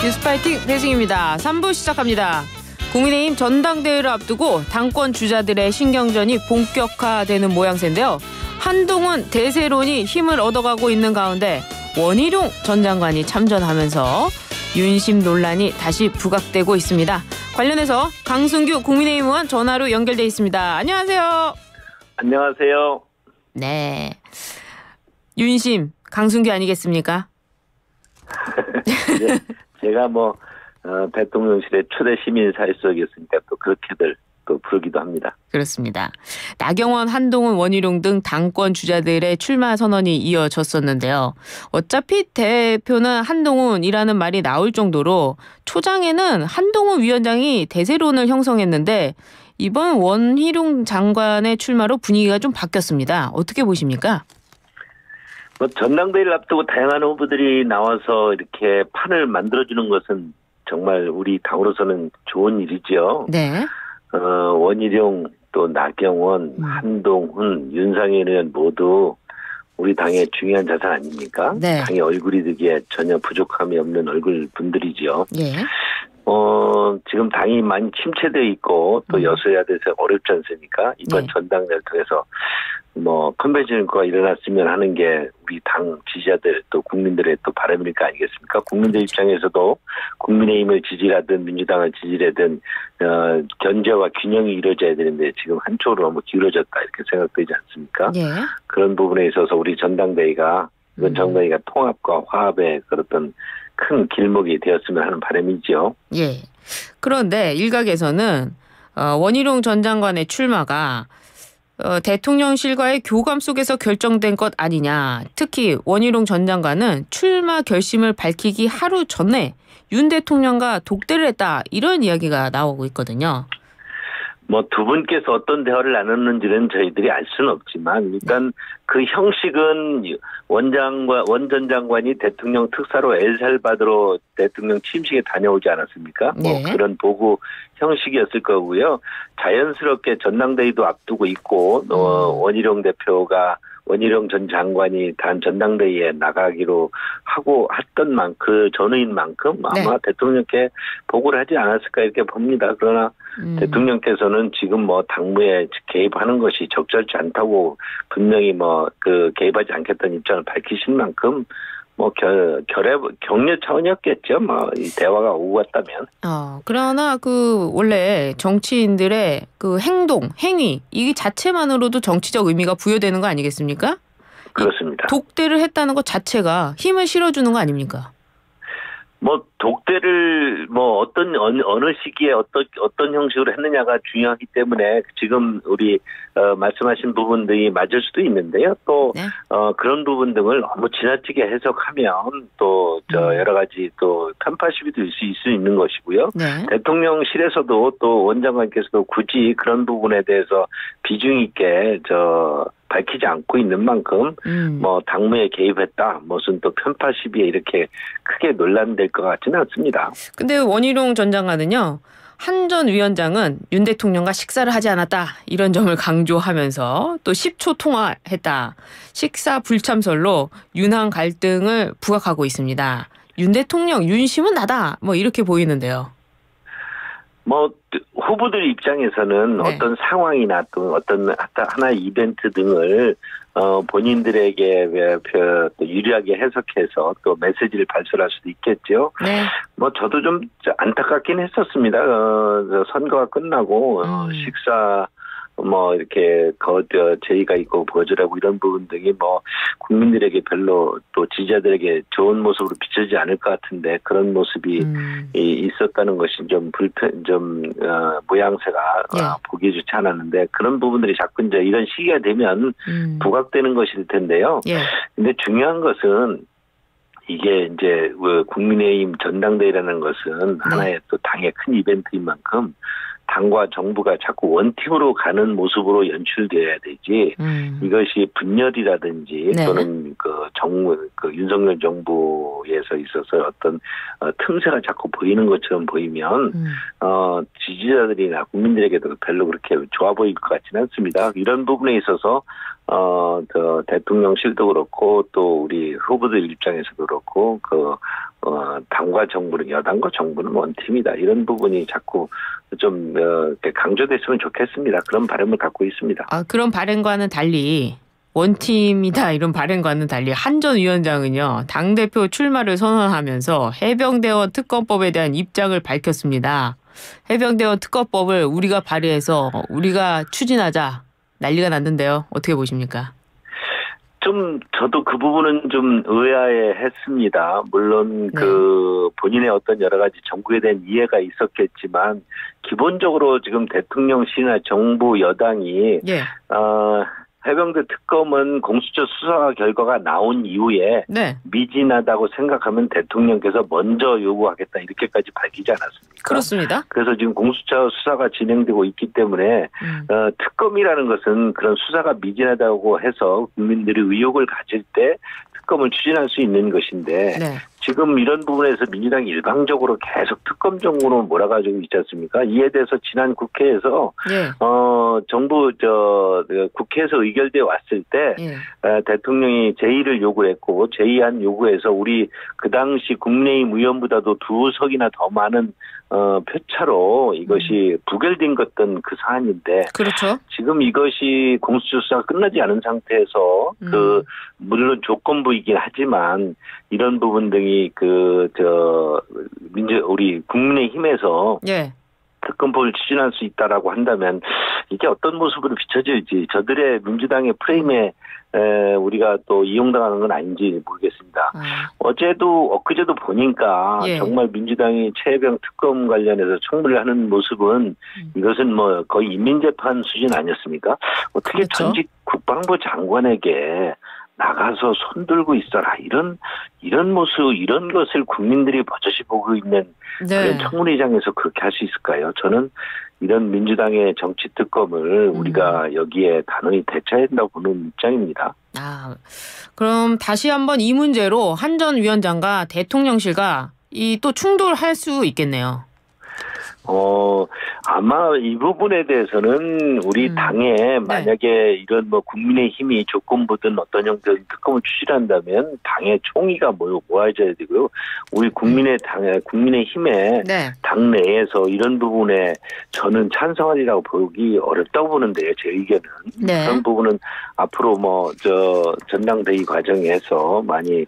뉴스파이팅 배승입니다. 3부 시작합니다. 국민의힘 전당대회를 앞두고 당권 주자들의 신경전이 본격화되는 모양새인데요. 한동훈 대세론이 힘을 얻어가고 있는 가운데 원희룡 전 장관이 참전하면서 윤심 논란이 다시 부각되고 있습니다. 관련해서 강승규 국민의힘 의원 전화로 연결돼 있습니다. 안녕하세요. 안녕하세요. 네. 윤심 강승규 아니겠습니까? 네, 제가 대통령실의 초대 시민사회수석이었으니까 또 그렇게들 또 부르기도 합니다. 그렇습니다. 나경원, 한동훈, 원희룡 등 당권 주자들의 출마 선언이 이어졌었는데요. 어차피 대표는 한동훈이라는 말이 나올 정도로 초장에는 한동훈 위원장이 대세론을 형성했는데 이번 원희룡 장관의 출마로 분위기가 좀 바뀌었습니다. 어떻게 보십니까? 전당대회를 앞두고 다양한 후보들이 나와서 이렇게 판을 만들어주는 것은 정말 우리 당으로서는 좋은 일이죠. 네. 원희룡 또 나경원, 한동훈, 윤상현 의원 모두 우리 당의 중요한 자산 아닙니까? 네. 당의 얼굴이 되기에 전혀 부족함이 없는 얼굴 분들이죠. 예. 지금 당이 많이 침체되어 있고 또 여소야돼서 어렵지 않습니까? 이번 전당대회를 통해서 컨벤션과 일어났으면 하는 게 우리 당 지지자들 또 국민들의 또 바람일까 아니겠습니까? 국민들 입장에서도 국민의힘을 지지하든 민주당을 지지하든 견제와 균형이 이루어져야 되는데 지금 한쪽으로 너무 기울어졌다 이렇게 생각되지 않습니까? 예. 그런 부분에 있어서 우리 전당대회가 이번 전당대회가 통합과 화합의 그런 큰 길목이 되었으면 하는 바람이죠. 예. 그런데 일각에서는 원희룡 전 장관의 출마가 대통령실과의 교감 속에서 결정된 것 아니냐. 특히 원희룡 전 장관은 출마 결심을 밝히기 하루 전에 윤 대통령과 독대를 했다. 이런 이야기가 나오고 있거든요. 두 분께서 어떤 대화를 나눴는지는 저희들이 알 수는 없지만 일단 그 형식은 원 전 장관이 대통령 특사로 엘살바도르 대통령 취임식에 다녀오지 않았습니까? 네. 그런 보고 형식이었을 거고요. 자연스럽게 전당대회도 앞두고 있고 원희룡 전 장관이 단 전당대회에 나가기로 하고 했던 그 전후인 만큼 아마 대통령께 보고를 하지 않았을까 이렇게 봅니다. 그러나 대통령께서는 지금 당무에 개입하는 것이 적절치 않다고 분명히 개입하지 않겠다는 입장을 밝히신 만큼 격려 차원이었겠죠. 이 대화가 오고 갔다면. 그러나 원래 정치인들의 행위, 이 자체만으로도 정치적 의미가 부여되는 거 아니겠습니까? 그렇습니다. 독대를 했다는 것 자체가 힘을 실어주는 거 아닙니까? 독대를 어느 시기에 어떤 형식으로 했느냐가 중요하기 때문에 지금 우리 말씀하신 부분들이 맞을 수도 있는데요. 또 그런 부분 등을 너무 지나치게 해석하면 또 여러 가지 또 편파 시비도 있을 수 있는 것이고요. 네. 대통령실에서도 또 원장관께서도 굳이 그런 부분에 대해서 비중 있게 밝히지 않고 있는 만큼 당무에 개입했다 무슨 또 편파 시비에 이렇게 크게 논란될 것 같지는 않습니다. 근데 원희룡 전 장관은요. 한 전 위원장은 윤 대통령과 식사를 하지 않았다 이런 점을 강조하면서 또 10초 통화했다. 식사 불참설로 윤한 갈등을 부각하고 있습니다. 윤 대통령 윤심은 나다 이렇게 보이는데요. 후보들 입장에서는 어떤 상황이나 또 어떤 하나의 이벤트 등을 본인들에게 또 유리하게 해석해서 또 메시지를 발설할 수도 있겠죠. 네. 저도 좀 안타깝긴 했었습니다. 선거가 끝나고 식사 이렇게 제의가 있고 거절하고 이런 부분 등이 국민들에게 별로 또 지지자들에게 좋은 모습으로 비춰지지 않을 것 같은데 그런 모습이 있었다는 것이 좀 모양새가 보기 좋지 않았는데 그런 부분들이 자꾸 이제 이런 시기가 되면 부각되는 것일 텐데요. 근데 중요한 것은 이게 이제 국민의힘 전당대회라는 것은 하나의 또 당의 큰 이벤트인 만큼 당과 정부가 자꾸 원팀으로 가는 모습으로 연출돼야 되지 이것이 분열이라든지 또는 윤석열 정부에서 있어서 어떤 틈새가 자꾸 보이는 것처럼 보이면 지지자들이나 국민들에게도 별로 그렇게 좋아 보일 것 같지는 않습니다. 이런 부분에 있어서 대통령실도 그렇고 또 우리 후보들 입장에서도 그렇고 당과 정부는 여당과 정부는 원팀이다. 이런 부분이 자꾸 좀 강조됐으면 좋겠습니다. 그런 바람을 갖고 있습니다. 그런 바람과는 달리 원팀이다 이런 바람과는 달리 한 전 위원장은요. 당대표 출마를 선언하면서 해병대원 특검법에 대한 입장을 밝혔습니다. 해병대원 특검법을 우리가 발의해서 우리가 추진하자 난리가 났는데요. 어떻게 보십니까? 좀 저도 그 부분은 좀 의아해했습니다. 물론 네. 본인의 어떤 여러 가지 정부에 대한 이해가 있었겠지만 기본적으로 지금 대통령실이나 정부 여당이 예. 해병대 특검은 공수처 수사 결과가 나온 이후에 네. 미진하다고 생각하면 대통령께서 먼저 요구하겠다 이렇게까지 밝히지 않았습니까? 그렇습니다. 그래서 지금 공수처 수사가 진행되고 있기 때문에 특검이라는 것은 그런 수사가 미진하다고 해서 국민들이 의혹을 가질 때 특검을 추진할 수 있는 것인데 네. 지금 이런 부분에서 민주당이 일방적으로 계속 특검 정부로 몰아가지고 있지 않습니까? 이에 대해서 지난 국회에서 예. 정부 국회에서 의결되어 왔을 때 대통령이 제의를 요구했고 제의안 요구해서 우리 그 당시 국민의힘 의원보다도 2석이나 더 많은 표차로 이것이 부결된 것던 그 사안인데 그렇죠. 지금 이것이 공수처 수사가 끝나지 않은 상태에서 물론 조건부이긴 하지만 이런 부분 등이 우리 국민의힘에서 예. 특검법을 추진할 수 있다라고 한다면 이게 어떤 모습으로 비춰질지 저들의 민주당의 프레임에 우리가 또 이용당하는 건 아닌지 모르겠습니다. 엊그제도 보니까 정말 민주당이 최혜병 특검 관련해서 청문회를 하는 모습은 이것은 뭐 거의 인민재판 수준 아니었습니까? 어떻게 그렇죠. 전직 국방부 장관에게 나가서 손들고 있어라 이런 모습 이런 것을 국민들이 버젓이 보고 있는 그런 청문회장에서 그렇게 할 수 있을까요? 저는 이런 민주당의 정치 특검을 우리가 여기에 단호히 대처해야 된다고 보는 입장입니다. 그럼 다시 한번 이 문제로 한 전 위원장과 대통령실과 또 충돌할 수 있겠네요. 아마 이 부분에 대해서는 우리 당에 만약에 이런 국민의힘이 조건부든 어떤 형태의 특검을 추진한다면 당의 총의가 모아져야 되고요. 우리 국민의힘의 당 내에서 이런 부분에 저는 찬성하리라고 보기 어렵다고 보는데요. 제 의견은. 그런 부분은 앞으로 전당대회 과정에서 많이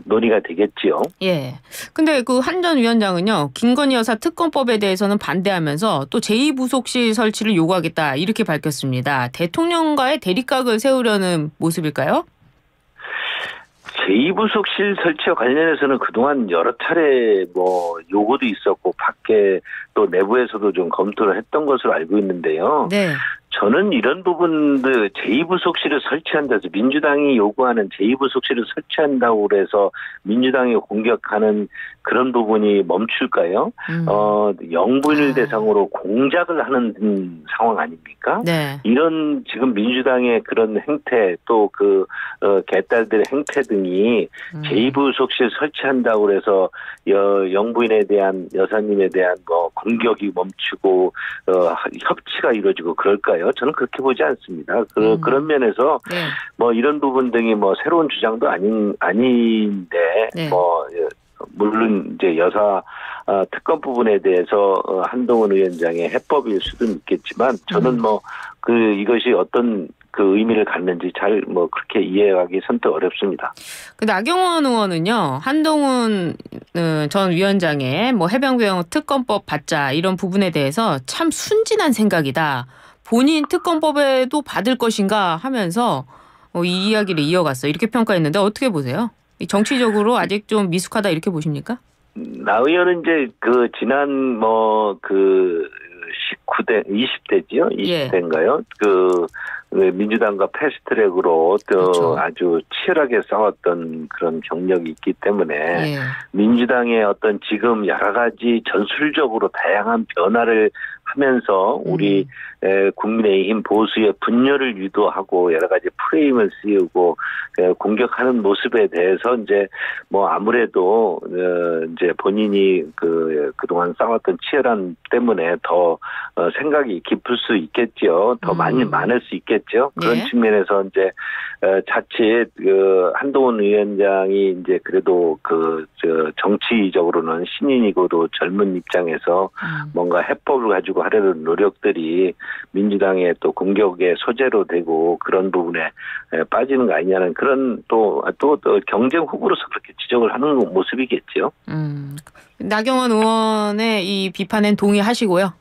논의가 되겠지요. 예. 근데 그 한 전 위원장은요. 김건희 여사 특검법에 대해서는 반대하면서 또 제2부속실 설치를 요구하겠다 이렇게 밝혔습니다. 대통령과의 대립각을 세우려는 모습일까요? 제2부속실 설치와 관련해서는 그동안 여러 차례 요구도 있었고 밖에 또 내부에서도 좀 검토를 했던 것으로 알고 있는데요. 네. 저는 이런 부분들 제2부속실을 설치한다 해서 민주당이 요구하는 제2부속실을 설치한다고 그래서 민주당이 공격하는 그런 부분이 멈출까요? 영부인을 대상으로 공작을 하는 상황 아닙니까? 네. 이런 지금 민주당의 그런 행태 또 개딸들의 행태 등이 제2부속실 설치한다고 그래서 영부인에 대한 여사님에 대한 공격이 멈추고 협치가 이루어지고 그럴까요? 저는 그렇게 보지 않습니다. 그런 면에서 이런 부분 등이 새로운 주장도 아닌데 물론 이제 여사 특검 부분에 대해서 한동훈 위원장의 해법일 수도 있겠지만 저는 이것이 어떤 의미를 갖는지 잘 그렇게 이해하기 선뜻 어렵습니다. 나경원 의원은요. 한동훈 전 위원장의 해병대원 특검법 받자 이런 부분에 대해서 참 순진한 생각이다. 본인 특검법에도 받을 것인가 하면서 이 이야기를 이어갔어요. 이렇게 평가했는데 어떻게 보세요? 정치적으로 아직 좀 미숙하다 이렇게 보십니까? 나 의원은 이제 지난 20대지요? 20대인가요? 민주당과 패스트트랙으로 또 아주 치열하게 싸웠던 그런 경력이 있기 때문에 민주당의 어떤 지금 여러 가지 전술적으로 다양한 변화를 하면서 우리 국민의힘 보수의 분열을 유도하고 여러 가지 프레임을 씌우고 공격하는 모습에 대해서 이제 뭐 아무래도 이제 본인이 그동안 쌓았던 치열함 때문에 더 생각이 깊을 수 있겠죠. 더 많을 수 있겠죠. 그런 측면에서 이제 자칫 한동훈 위원장이 이제 그래도 정치적으로는 신인이고도 젊은 입장에서 뭔가 해법을 가지고 하려는 노력들이 민주당의 또 공격의 소재로 되고 그런 부분에 빠지는 거 아니냐는 그런 또 경쟁 후보로서 그렇게 지적을 하는 모습이겠죠. 나경원 의원의 이 비판엔 동의하시고요.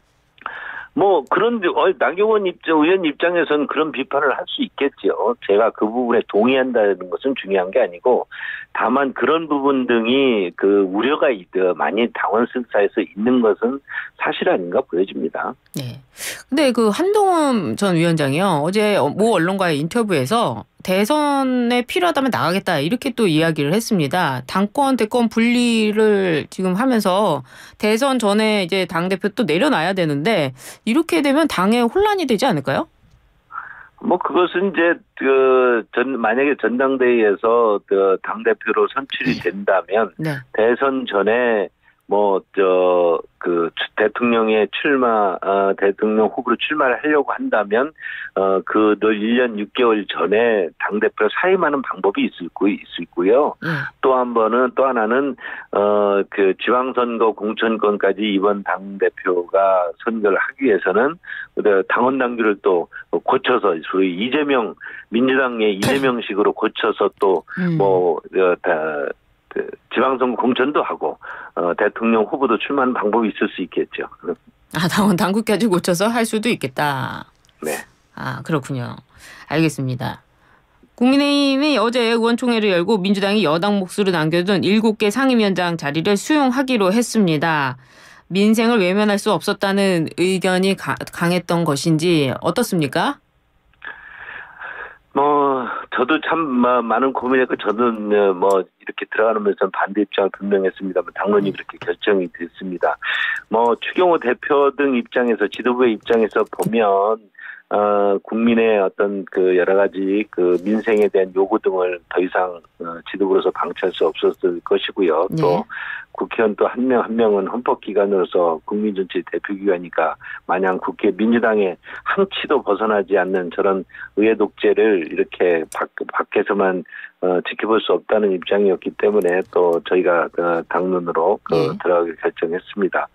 뭐 그런 나경원 의원 입장에서는 그런 비판을 할 수 있겠죠. 제가 그 부분에 동의한다는 것은 중요한 게 아니고 다만 그런 부분 등이 우려가 많이 당원 승사에서 있는 것은 사실 아닌가 보여집니다. 네. 근데 한동훈 전 위원장이요 어제 모 언론과의 인터뷰에서 대선에 필요하다면 나가겠다 이렇게 또 이야기를 했습니다. 당권 대권 분리를 지금 하면서 대선 전에 이제 당대표 또 내려놔야 되는데 이렇게 되면 당에 혼란이 되지 않을까요? 뭐 그것은 이제 만약에 전당대회에서 당대표로 선출이 된다면 대선 전에 대통령의 대통령 후보로 출마를 하려고 한다면, 1년 6개월 전에 당대표 사임하는 방법이 있을 있고요. 또 하나는, 지방선거 공천권까지 이번 당대표가 선거를 하기 위해서는 당원 당규를 또 고쳐서, 소위 민주당의 이재명식으로 고쳐서 또, 지방선거 공천도 하고 대통령 후보도 출마하는 방법이 있을 수 있겠죠. 당원 당규까지 고쳐서 할 수도 있겠다. 네. 그렇군요. 알겠습니다. 국민의힘이 어제 의원총회를 열고 민주당이 여당 몫으로 남겨둔 7개 상임위원장 자리를 수용하기로 했습니다. 민생을 외면할 수 없었다는 의견이 강했던 것인지 어떻습니까? 저도 참 많은 고민했고 저는 이렇게 들어가면서 반대 입장을 분명했습니다만 당론이 그렇게 결정이 됐습니다. 추경호 대표 등 입장에서 지도부의 입장에서 보면 국민의 어떤 여러 가지 민생에 대한 요구 등을 더 이상 지도부로서 방치할 수 없었을 것이고요. 또 국회의원 또 한 명 한 명은 헌법기관으로서 국민 전체 대표기관이니까 마냥 국회 민주당의 한 치도 벗어나지 않는 저런 의회 독재를 이렇게 밖에서만 지켜볼 수 없다는 입장이었기 때문에 또 저희가 당론으로 들어가기 결정했습니다.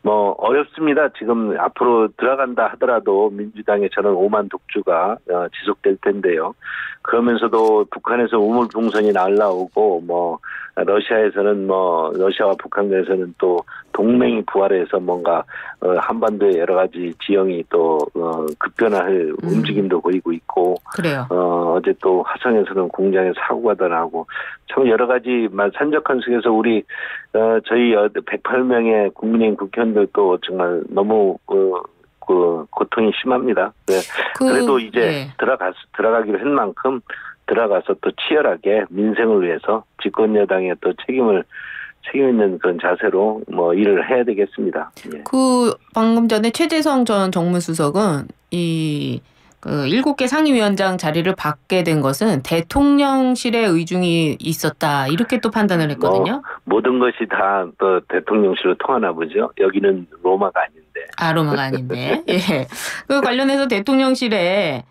어렵습니다. 지금 앞으로 들어간다 하더라도 민주당의 저는 오만 독주가 지속될 텐데요. 그러면서도 북한에서 우물풍선이 날라오고 러시아에서는 러시아와 북한 간에서는 또 동맹이 부활해서 뭔가 한반도의 여러 가지 지형이 또 급변할 움직임도 보이고 있고 그래요. 어제 또 화성에서는 공장에 사고가 더 나고 참 여러 가지 산적한 속에서 우리 저희 108명의 국민의힘 국회의원들도 정말 너무 고통이 심합니다. 네. 그래도 이제 들어가기로 한 만큼 들어가서 또 치열하게 민생을 위해서 집권 여당의 또 책임 있는 그런 자세로 일을 해야 되겠습니다. 예. 방금 전에 최재성 전 정무수석은 이 7개 상임위원장 자리를 받게 된 것은 대통령실의 의중이 있었다 이렇게 또 판단을 했거든요. 모든 것이 다 또 대통령실로 통하나 보죠. 여기는 로마가 아닌데. 로마가 아닌데. 예. 관련해서 대통령실은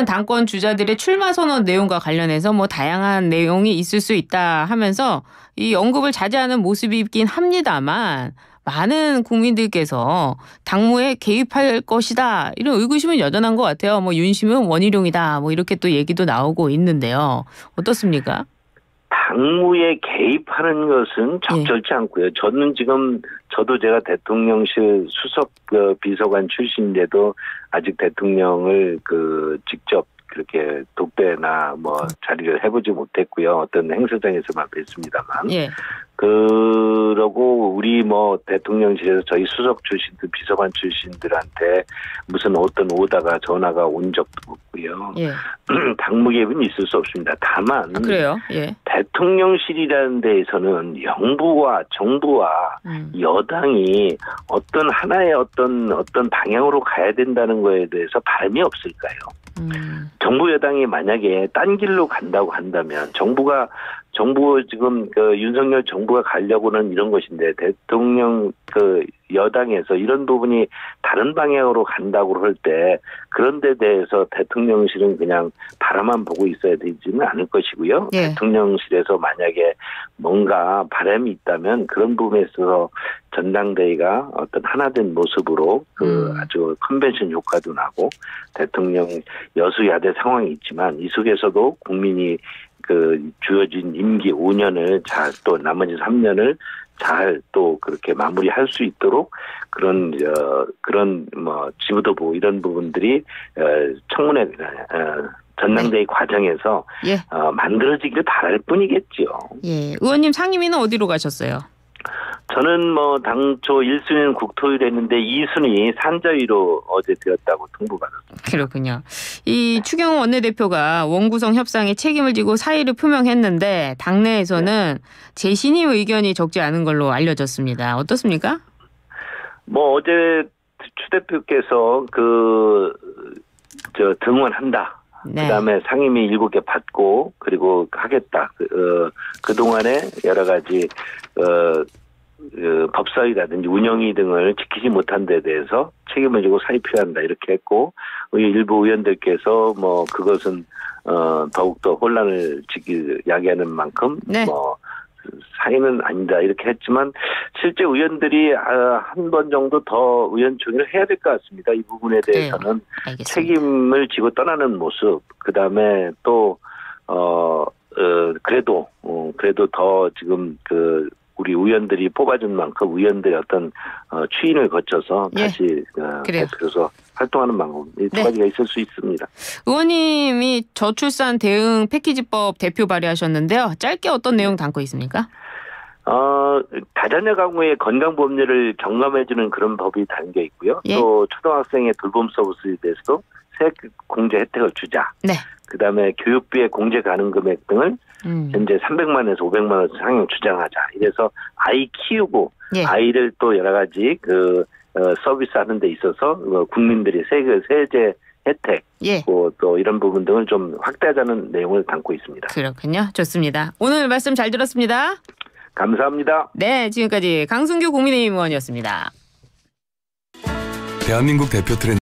당권 주자들의 출마 선언 내용과 관련해서 다양한 내용이 있을 수 있다 하면서 이 언급을 자제하는 모습이긴 합니다만 많은 국민들께서 당무에 개입할 것이다 이런 의구심은 여전한 것 같아요. 윤심은 원희룡이다 이렇게 또 얘기도 나오고 있는데요. 어떻습니까? 당무에 개입하는 것은 적절치 않고요. 저도 제가 대통령실 수석 비서관 출신인데도 아직 대통령을 직접 그렇게 독대나 뭐 자리를 해보지 못했고요. 어떤 행사장에서만 뵀습니다만. 예. 그러고 우리 뭐 대통령실에서 저희 수석 출신들, 비서관 출신들한테 무슨 어떤 오다가 전화가 온 적도 없고요. 예. 당무 개입은 있을 수 없습니다. 다만 그래요? 예. 대통령실이라는 데에서는 정부와 여당이 어떤 하나의 어떤 방향으로 가야 된다는 거에 대해서 바람이 없을까요? 정부 여당이 만약에 딴 길로 간다고 한다면 정부 지금 윤석열 정부가 가려고는 이런 것인데 대통령 여당에서 이런 부분이 다른 방향으로 간다고 할 때 그런 데 대해서 대통령실은 그냥 바라만 보고 있어야 되지는 않을 것이고요. 예. 대통령실에서 만약에 뭔가 바람이 있다면 그런 부분에 있어서 전당대회가 어떤 하나된 모습으로 아주 컨벤션 효과도 나고 대통령 여수야대 상황이 있지만 이 속에서도 국민이 주어진 임기 5년을 잘 또 나머지 3년을 잘 또 그렇게 마무리할 수 있도록 그런 뭐 지부도부 이런 부분들이 청문회 전당대회 과정에서 예. 만들어지기를 바랄 뿐이겠죠. 예, 의원님 상임위는 어디로 가셨어요? 저는 뭐 당초 1순위는 국토위로 했는데 2순위 산자위로 어제 되었다고 통보받았습니다. 그렇군요. 이 추경호 원내대표가 원구성 협상에 책임을 지고 사의를 표명했는데 당내에서는 재신임 의견이 적지 않은 걸로 알려졌습니다. 어떻습니까? 뭐 어제 추 대표께서 등원한다. 네. 그다음에 상임위 7개 받고 그리고 하겠다. 그동안에 여러 가지 법사위라든지 운영위 등을 지키지 못한 데 대해서 책임을 지고 사의 표한다 이렇게 했고 일부 의원들께서 뭐 그것은 더욱더 혼란을 야기하는 만큼 네. 뭐 사의는 아니다 이렇게 했지만 실제 의원들이 한 번 정도 더 의원총회를 해야 될 것 같습니다. 이 부분에 대해서는 책임을 지고 떠나는 모습 그다음에 또 그래도 더 지금 우리 의원들이 뽑아준 만큼 의원들의 어떤 추인을 거쳐서 다시 대표로서 활동하는 방법 이 두 가지가 있을 수 있습니다. 의원님이 저출산 대응 패키지법 대표 발의하셨는데요. 짧게 어떤 내용 담고 있습니까? 다자녀 가구의 건강보험료를 경감해주는 그런 법이 담겨 있고요. 예? 또 초등학생의 돌봄 서비스에 대해서도 세액 공제 혜택을 주자. 네. 그다음에 교육비의 공제 가능 금액 등을 현재 300만 원에서 500만 원 상향 주장하자. 이래서 아이 키우고 아이를 또 여러 가지 서비스하는 데 있어서 국민들이 세제 혜택 또 이런 부분 등을 좀 확대하자는 내용을 담고 있습니다. 그렇군요. 좋습니다. 오늘 말씀 잘 들었습니다. 감사합니다. 네, 지금까지 강승규 국민의힘 의원이었습니다. 대한민국 대표 트렌드